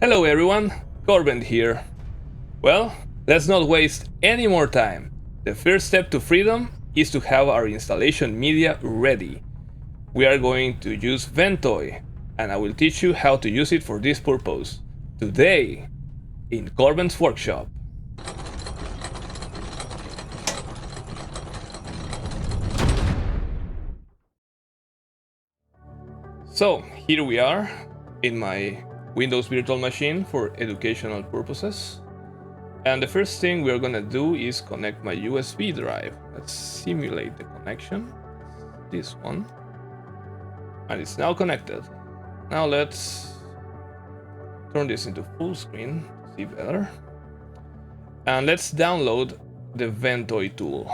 Hello everyone, Corbin here. Well, let's not waste any more time. The first step to freedom is to have our installation media ready. We are going to use Ventoy, and I will teach you how to use it for this purpose. Today, in Corbin's workshop. So, here we are in my Windows virtual machine for educational purposes. And the first thing we're gonna do is connect my USB drive. Let's simulate the connection. This one. And it's now connected. Now let's turn this into full screen to see better. And let's download the Ventoy tool.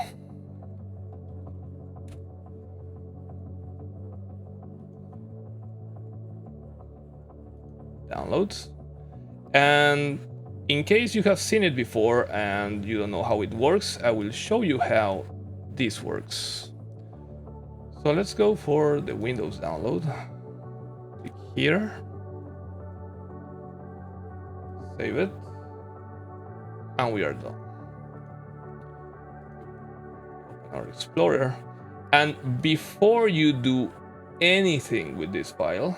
Downloads. And in case you have seen it before and you don't know how it works, I will show you how this works. So let's go for the Windows download. Click here. Save it. And we are done. Open our Explorer. And before you do anything with this file,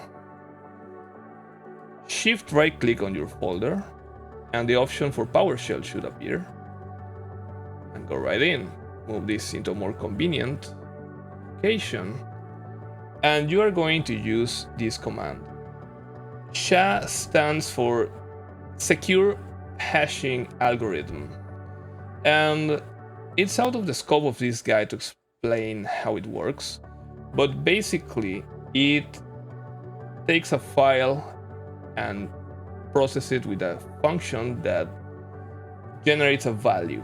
Shift right click on your folder and the option for PowerShell should appear. And go right in. Move this into a more convenient location. And you are going to use this command. SHA stands for Secure Hashing Algorithm. And it's out of the scope of this guide to explain how it works. But basically, it takes a file and process it with a function that generates a value.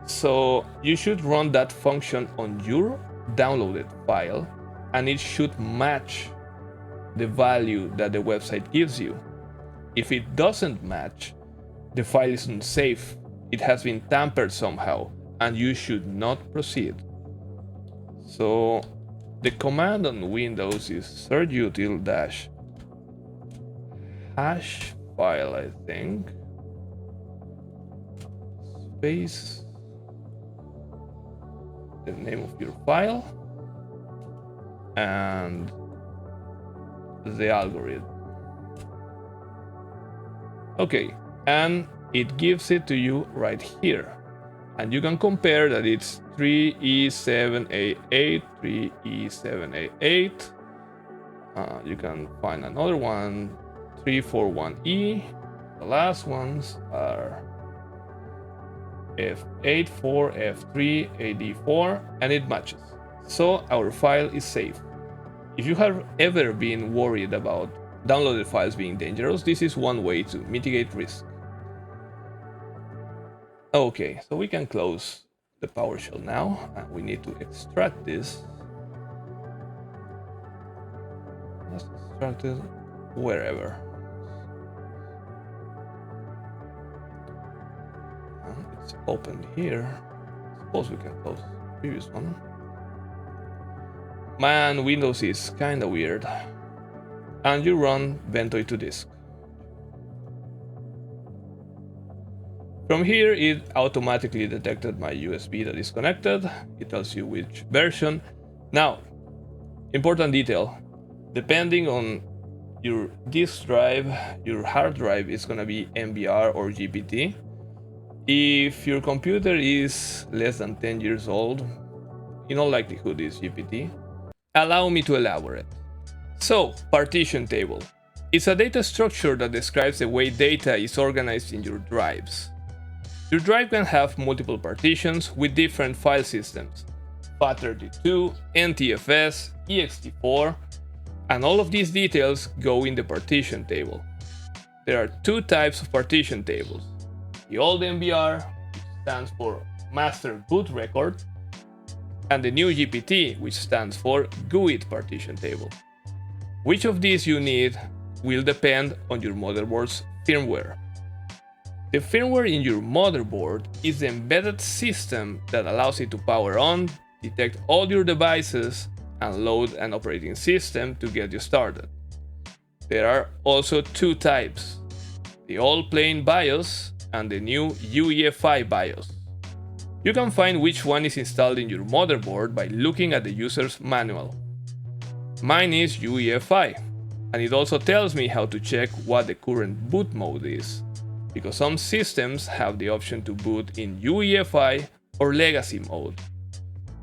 So you should run that function on your downloaded file and it should match the value that the website gives you. If it doesn't match, the file is unsafe. It has been tampered somehow and you should not proceed. So the command on Windows is searchutil hash file, I think, space the name of your file and the algorithm. Okay, and it gives it to you right here, and you can compare that it's 3E7A8, 3E7A8. You can find another one, 341E. The last ones are F84, F3, AD4, and it matches. So our file is safe. If you have ever been worried about downloaded files being dangerous, this is one way to mitigate risk. Okay, so we can close the PowerShell now, and we need to extract this. Let's extract it wherever. It's opened here. Suppose we can close the previous one. Man, Windows is kinda weird. And you run Ventoy to disk. From here, it automatically detected my USB that is connected. It tells you which version. Now, important detail. Depending on your disk drive, your hard drive is gonna be NVR or GPT. If your computer is less than 10 years old, in all likelihood is GPT. Allow me to elaborate. So, partition table. It's a data structure that describes the way data is organized in your drives. Your drive can have multiple partitions with different file systems, FAT32, NTFS, ext4, and all of these details go in the partition table. There are two types of partition tables. The old MBR, which stands for Master Boot Record, and the new GPT, which stands for GUID partition table. Which of these you need will depend on your motherboard's firmware. The firmware in your motherboard is the embedded system that allows it to power on, detect all your devices, and load an operating system to get you started. there are also two types: the old plain BIOS and the new UEFI BIOS. You can find which one is installed in your motherboard by looking at the user's manual. Mine is UEFI, and it also tells me how to check what the current boot mode is, because some systems have the option to boot in UEFI or legacy mode.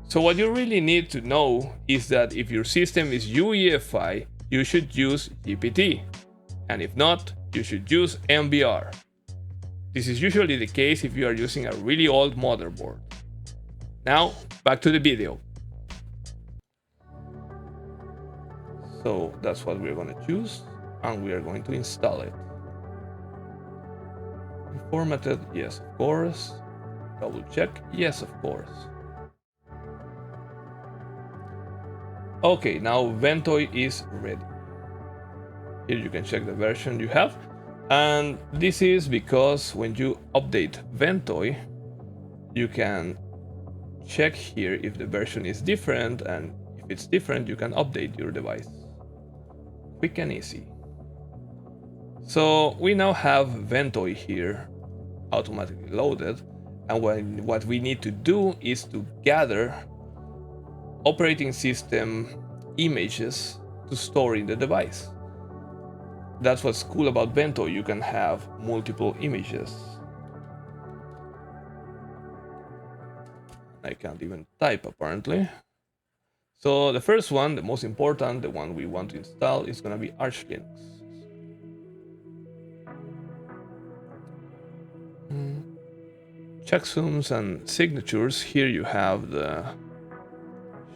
So what you really need to know is that if your system is UEFI, you should use GPT, and if not, you should use MBR. This is usually the case if you are using a really old motherboard. Now, back to the video. So that's what we're going to choose, and we are going to install it. Formatted, yes of course. Double check, yes of course. Okay, now Ventoy is ready. Here you can check the version you have, and this is because when you update Ventoy, you can check here if the version is different, and if it's different, you can update your device. Quick and easy. So we now have Ventoy here automatically loaded, and what we need to do is to gather operating system images to store in the device. That's what's cool about Ventoy, you can have multiple images. I can't even type apparently. So the first one, the most important, the one we want to install, is going to be Arch Linux. Checksums and signatures. Here you have the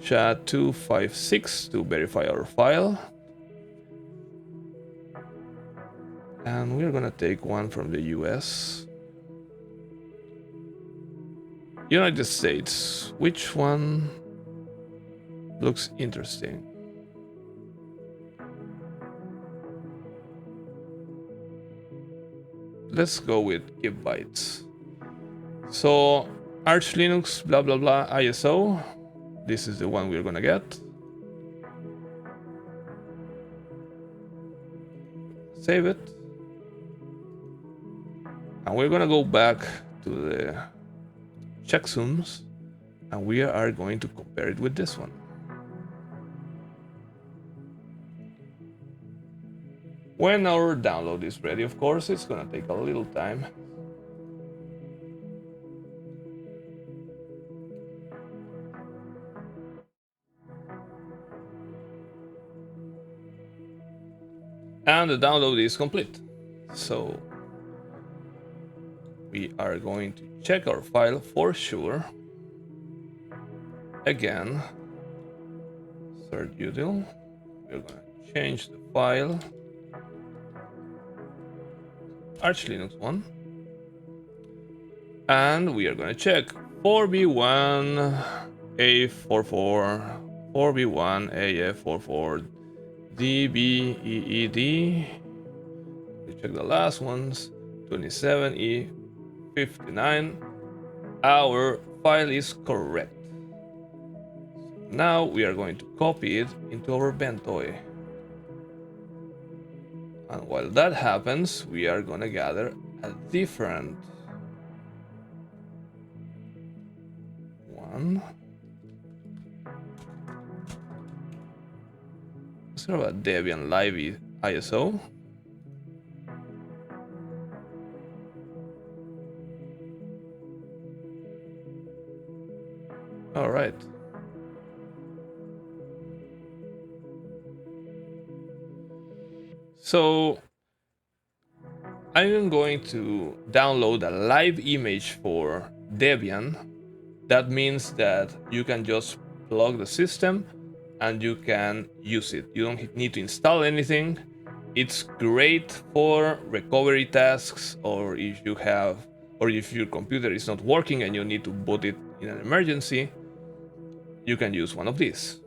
SHA-256 to verify our file. And we're gonna take one from the US. United States. Which one looks interesting? Let's go with gigabytes. So Arch Linux blah blah blah ISO. This is the one we're gonna get. Save it. And we're gonna go back to the checksums, and we are going to compare it with this one. When our download is ready, of course, it's gonna take a little time. And the download is complete. So we are going to check our file for sure. Again, third util. We're going to change the file. Arch Linux one. And we are going to check 4B1A44, 4B1AF44, DBEED. We check the last ones, 27E59. Our file is correct. Now we are going to copy it into our Ventoy. And while that happens, we are going to gather a different one. Let's have a Debian Live ISO. All right. So I'm going to download a live image for Debian. That means that you can just plug the system and you can use it. You don't need to install anything. It's great for recovery tasks, or if your computer is not working and you need to boot it in an emergency, you can use one of these.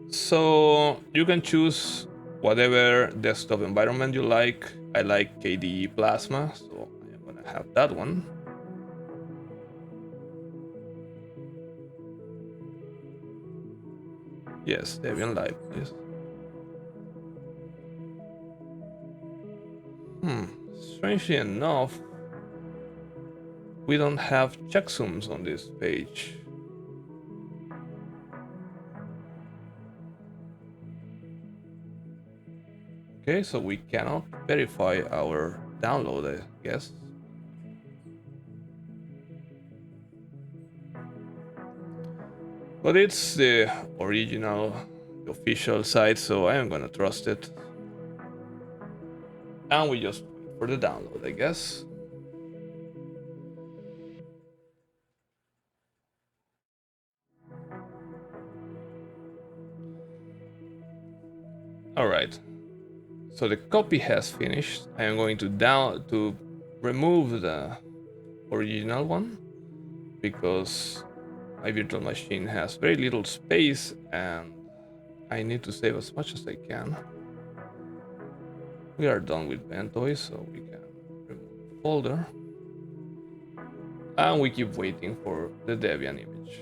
So you can choose whatever desktop environment you like. I like KDE Plasma, so I'm gonna have that one. Yes, Debian Live, please. Strangely enough, we don't have checksums on this page. Okay, so we cannot verify our download, I guess. But it's the original, the official site, so I am gonna trust it. And we just wait for the download, I guess. Alright. So the copy has finished. I am going to remove the original one because my virtual machine has very little space and I need to save as much as I can. We are done with Ventoy, so we can remove the folder. And we keep waiting for the Debian image.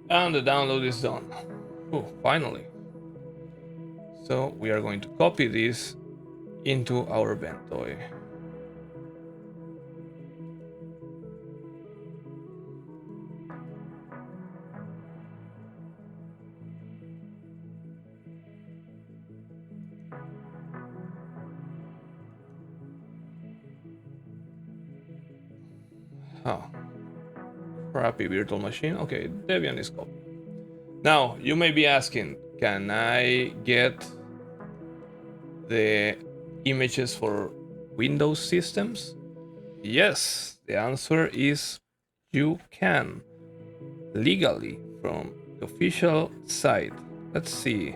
And the download is done. Oh, finally. So we are going to copy this into our Ventoy. Oh, crappy virtual machine. Okay, Debian is copied. Now, you may be asking, can I get the images for Windows systems? Yes, the answer is you can legally from the official site. Let's see.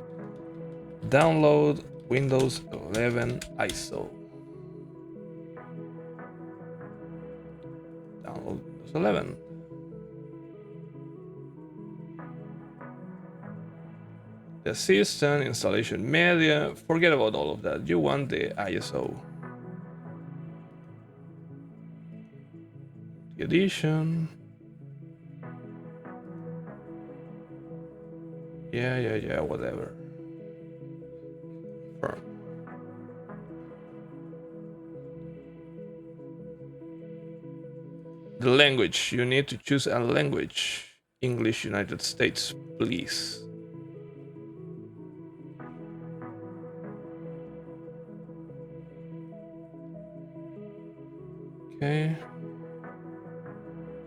Download Windows 11 ISO. Download Windows 11. The system, installation media, forget about all of that. You want the ISO. The edition. Yeah, whatever. Confirm. The language, you need to choose a language. English, United States, please. Okay.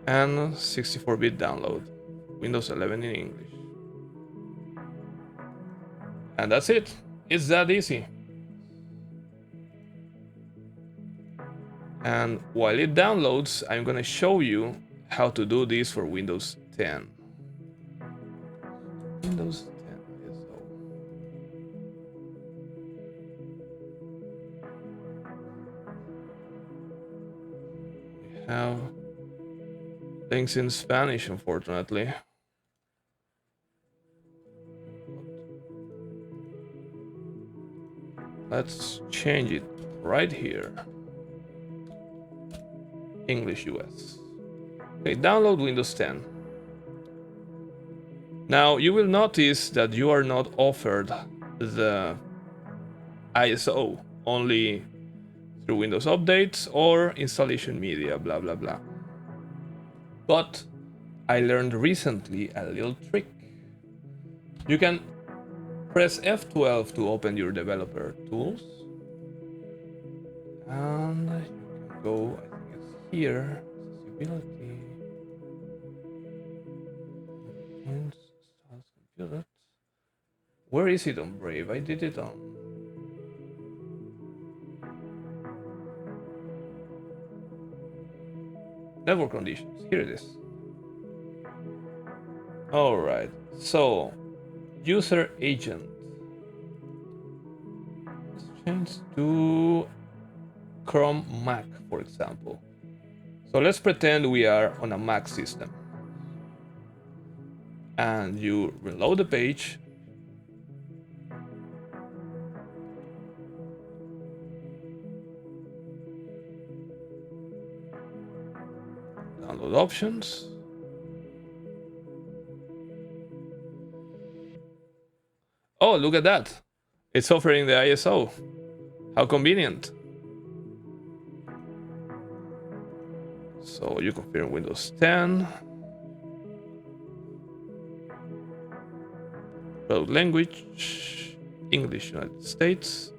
And 64-bit download. Windows 11 in English. And that's it. It's that easy. And while it downloads, I'm gonna show you how to do this for Windows 10. Windows 10 ISO. We have things in Spanish, unfortunately. Let's change it right here. English US. Okay, download Windows 10. Now you will notice that you are not offered the ISO, only through Windows updates or installation media, blah blah blah. But I learned recently a little trick. You can press F12 to open your developer tools. And you can go, I think it's here, accessibility. Installs computer. Where is it on Brave? I did it on. Network conditions. Here it is. Alright, so user agent. Let's change to Chrome Mac, for example. So let's pretend we are on a Mac system. And you reload the page. Download options. Oh, look at that. It's offering the ISO. How convenient. So you confirm Windows 10. Road language, English, United States.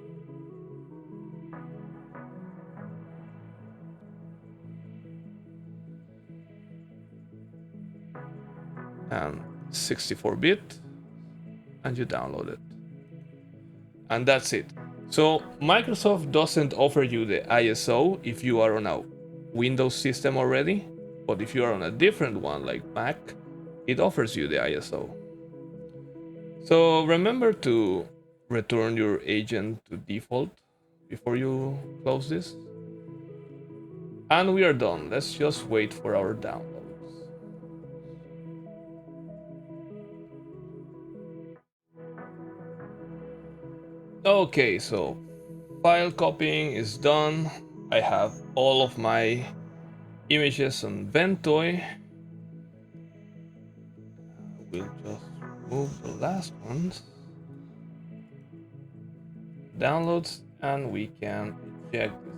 And 64-bit. And you download it. And that's it. So Microsoft doesn't offer you the ISO if you are on a Windows system already, but if you are on a different one like Mac, it offers you the ISO. So remember to return your agent to default before you close this. And we are done. Let's just wait for our downloads. Okay, so file copying is done. I have all of my images on Ventoy. We'll just remove the last ones. Downloads, and we can check this.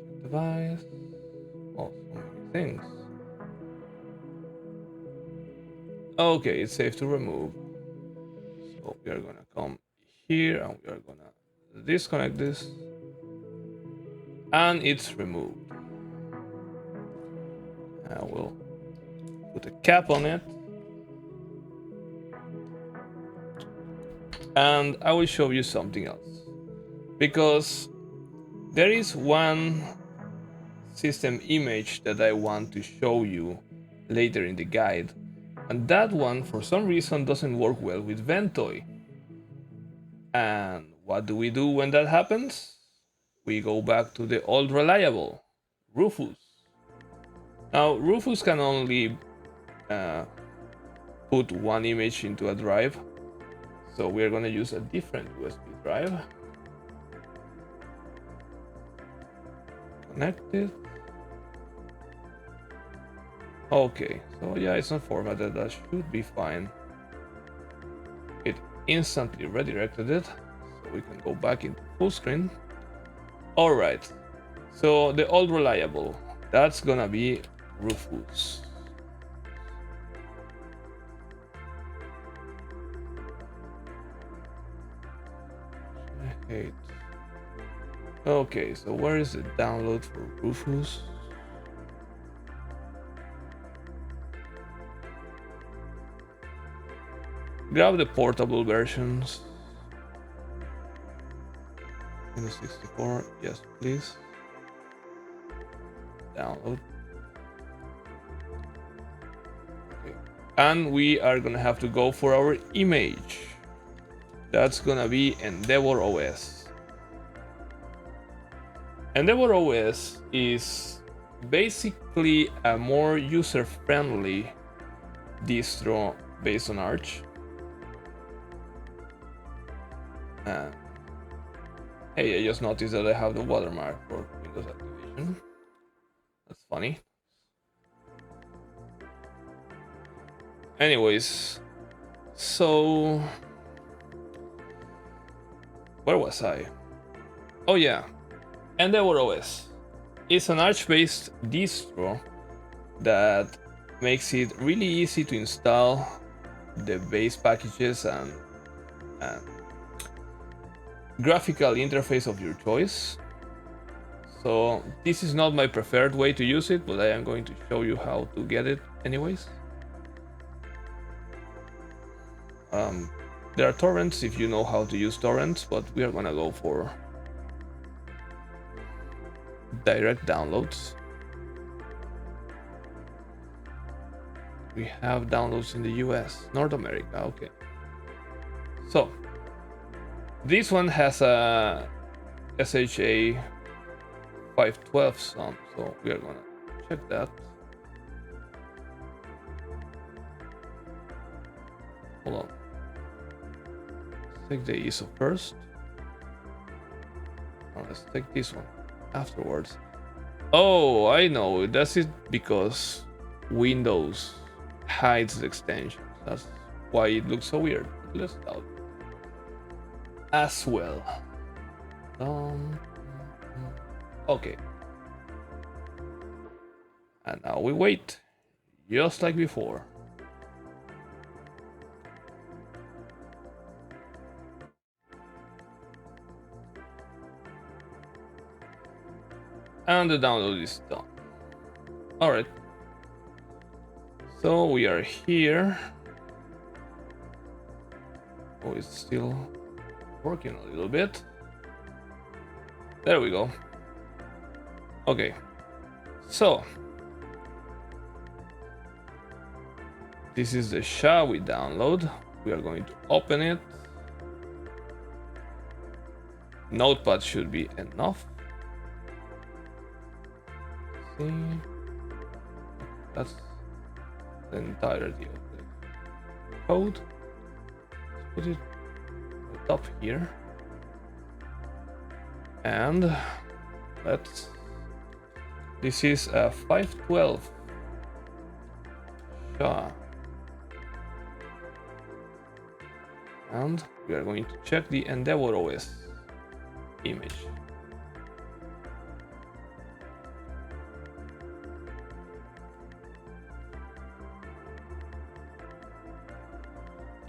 Check device. Oh, so many things. Okay, it's safe to remove. So we are gonna come here and we are gonna disconnect this. And it's removed. I will put a cap on it. And I will show you something else. Because there is one system image that I want to show you later in the guide. And that one, for some reason, doesn't work well with Ventoy. And what do we do when that happens? We go back to the old reliable, Rufus. Now, Rufus can only put one image into a drive. So we're going to use a different USB drive. Connect it. Okay, so yeah, it's not formatted. That should be fine. It instantly redirected it. So we can go back into full screen. Alright, so the old reliable, that's gonna be Rufus. Okay, so where is the download for Rufus? Grab the portable versions. Windows 64, yes please. Download. Okay. And we are gonna have to go for our image. That's gonna be Endeavour OS. Endeavour OS is basically a more user-friendly distro based on Arch. Hey, I just noticed that I have the watermark for Windows activation. That's funny. Anyways, so where was I? Oh yeah, Endeavour OS is an Arch-based distro that makes it really easy to install the base packages and graphical interface of your choice. So this is not my preferred way to use it, but I am going to show you how to get it anyways. There are torrents if you know how to use torrents, but we are gonna go for direct downloads. We have downloads in the US, North America, okay. So this one has a SHA 512 sum, so we are gonna check that. Hold on. Let's take the ISO first. Now let's take this one afterwards. Oh, I know. That's it because Windows hides the extensions. That's why it looks so weird. Let's out as well. Okay. And now we wait, just like before. And the download is done. Alright. So we are here. Oh, it's still working a little bit. There we go. Okay. So this is the SHA we download. We are going to open it. Notepad should be enough. See, that's the entirety of the code. Let's put it on the top here, and let's. This is a 512 SHA, and we are going to check the Endeavour OS image.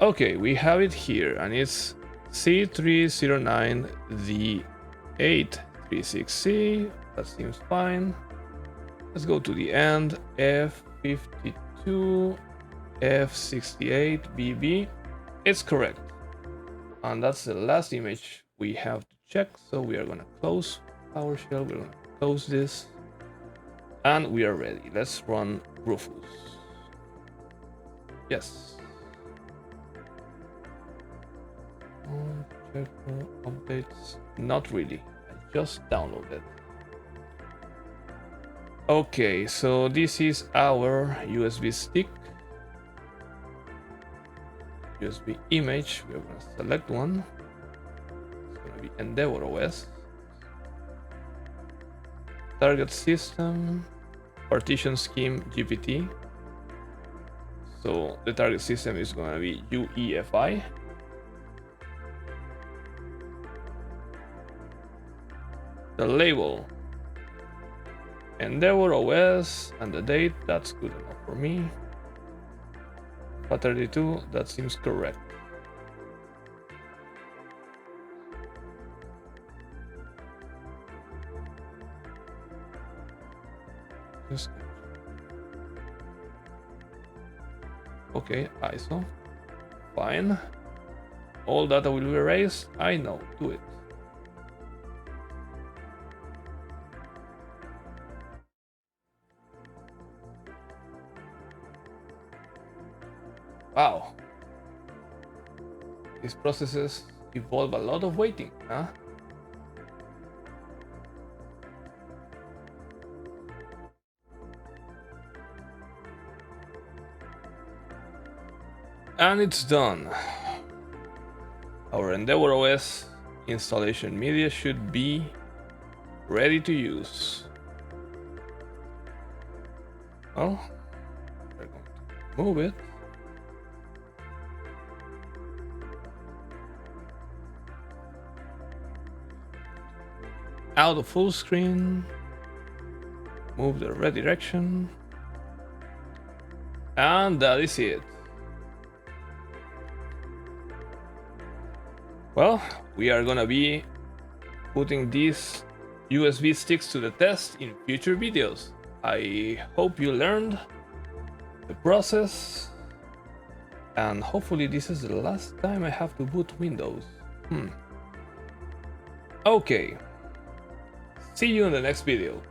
Okay, we have it here, and it's C309D836C. That seems fine. Let's go to the end. F52 F68BB. It's correct, and that's the last image we have to check. So we are gonna close PowerShell. We're gonna close this, and we are ready. Let's run Rufus. Yes. Check for updates. Not really. I just downloaded. Okay, so this is our USB stick. USB image. We're gonna select one. It's gonna be Endeavour OS. Target system. Partition scheme GPT. So the target system is gonna be UEFI. The label, Endeavour OS, and the date, that's good enough for me. 32, that seems correct. Okay, ISO, fine. All data will be erased, I know, do it. Wow. These processes involve a lot of waiting, huh? And it's done. Our Endeavour OS installation media should be ready to use. Well, we're going to move it. Out of full screen, move the red direction, and that is it. Well, we are gonna be putting these USB sticks to the test in future videos. I hope you learned the process, and hopefully this is the last time I have to boot Windows. Okay. See you in the next video.